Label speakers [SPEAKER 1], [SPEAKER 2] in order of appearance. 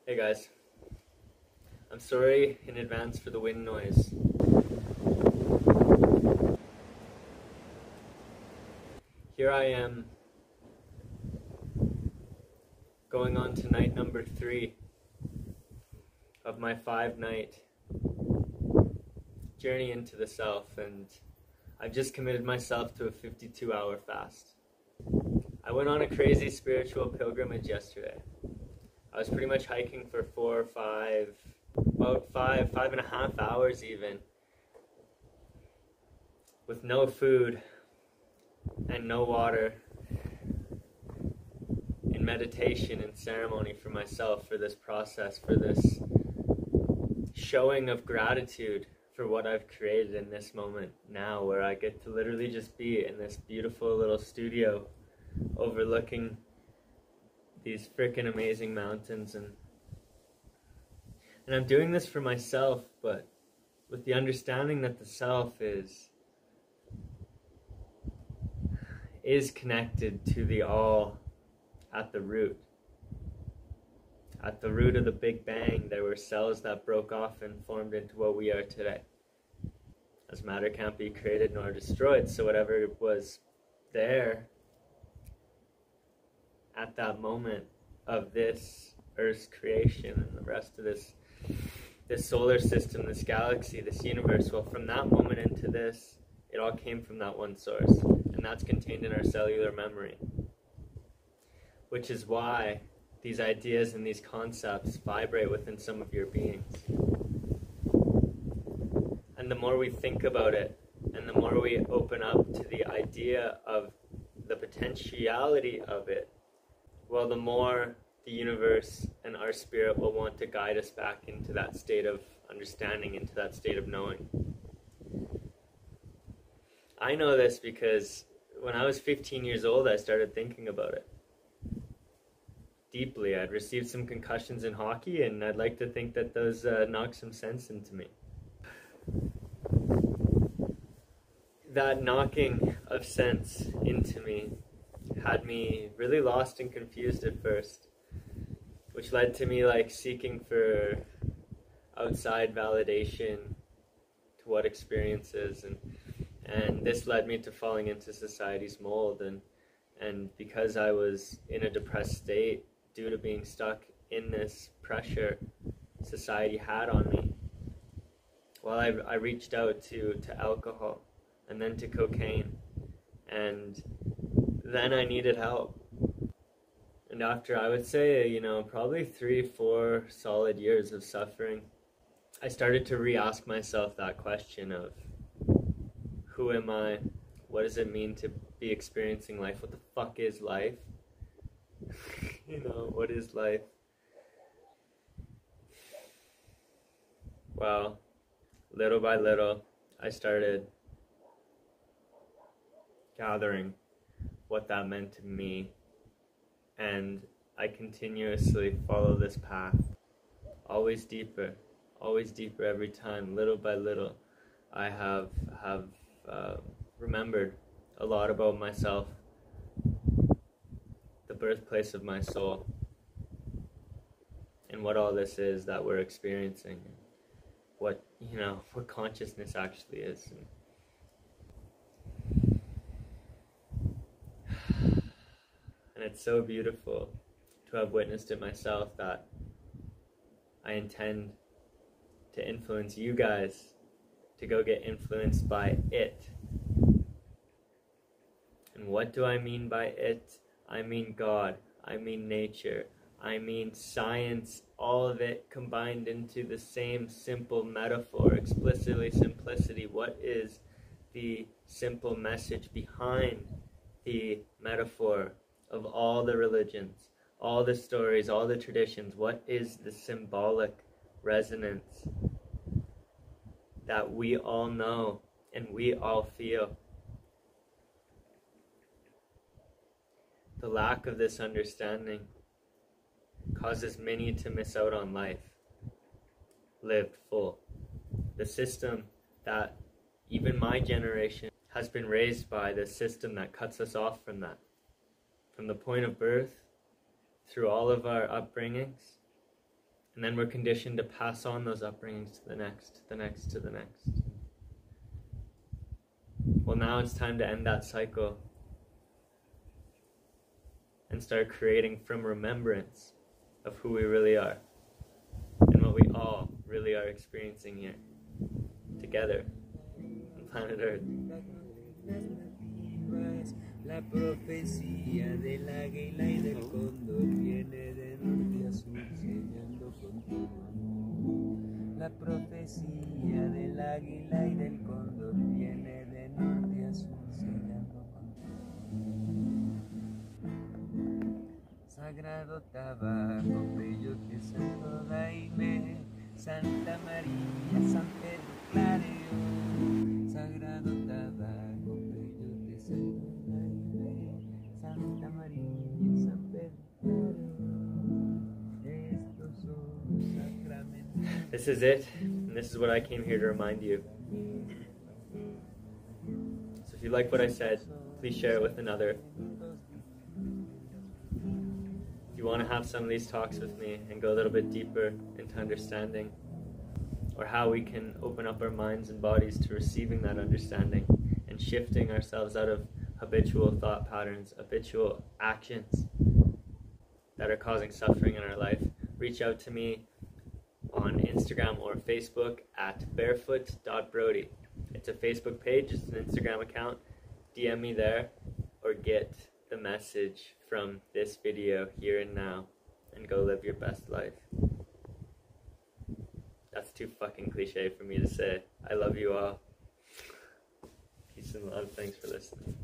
[SPEAKER 1] Hey guys, I'm sorry in advance for the wind noise. Here I am, going on to night number 3 of my 5-night journey into the self, and I've just committed myself to a 52-hour fast. I went on a crazy spiritual pilgrimage yesterday. I was pretty much hiking for about five and a half hours even, with no food and no water, in meditation and ceremony for myself, for this process, for this showing of gratitude for what I've created in this moment now, where I get to literally just be in this beautiful little studio overlooking these freaking amazing mountains, and I'm doing this for myself, but with the understanding that the self is connected to the all at the root. At the root of the Big Bang, there were cells that broke off and formed into what we are today. As matter can't be created nor destroyed, so whatever was there at that moment of this Earth's creation and the rest of this solar system, this galaxy, this universe, well, from that moment into this, it all came from that one source, and that's contained in our cellular memory, which is why these ideas and these concepts vibrate within some of your beings. And the more we think about it, and the more we open up to the idea of the potentiality of it, well, the more the universe and our spirit will want to guide us back into that state of understanding, into that state of knowing. I know this because when I was 15 years old, I started thinking about it deeply. I'd received some concussions in hockey, and I'd like to think that those knocked some sense into me. That knocking of sense into me had me really lost and confused at first, which led to me seeking for outside validation to what experiences, and this led me to falling into society's mold, and because I was in a depressed state due to being stuck in this pressure society had on me, well, I reached out to alcohol, and then to cocaine, and then I needed help. And after, I would say, probably 3-4 solid years of suffering, I started to re-ask myself that question of, who am I? What does it mean to be experiencing life? What the fuck is life? What is life? Well, little by little, I started gathering what that meant to me, and I continuously follow this path, always deeper every time. Little by little, I have remembered a lot about myself, the birthplace of my soul, and what all this is that we're experiencing, what consciousness actually is. And it's so beautiful to have witnessed it myself that I intend to influence you guys to go get influenced by it. And what do I mean by it? I mean God, I mean nature, I mean science, all of it combined into the same simple metaphor, explicitly simplicity. What is the simple message behind the metaphor of all the religions, all the stories, all the traditions? What is the symbolic resonance that we all know and we all feel? The lack of this understanding causes many to miss out on life lived full. The system that even my generation has been raised by, the system that cuts us off from that. From the point of birth, through all of our upbringings, And then we're conditioned to pass on those upbringings to the next, to the next, to the next. Well, now it's time to end that cycle and start creating from remembrance of who we really are and what we all really are experiencing here together on planet Earth.
[SPEAKER 2] La profecía del águila y del cóndor viene de norte a sur sellando con tu amor. La profecía del águila y del cóndor viene de norte a sur sellando con tu amor. Sagrado tabaco, peyote, santo daime, Santa María, San Pedro Clareo. Sagrado tabaco, peyote, santo daime, Santa María, San Pedro Clareo. Estos son sacramentos.
[SPEAKER 1] This is it, and this is what I came here to remind you. So if you like what I said, please share it with another. If you want to have some of these talks with me and go a little bit deeper into understanding, or how we can open up our minds and bodies to receiving that understanding and shifting ourselves out of habitual thought patterns, habitual actions that are causing suffering in our life, reach out to me on Instagram or Facebook at barefoot.brody. It's a Facebook page, it's an Instagram account. DM me there or get the message from this video here and now and go live your best life. That's too fucking cliche for me to say. I love you all. Peace and love. Thanks for listening.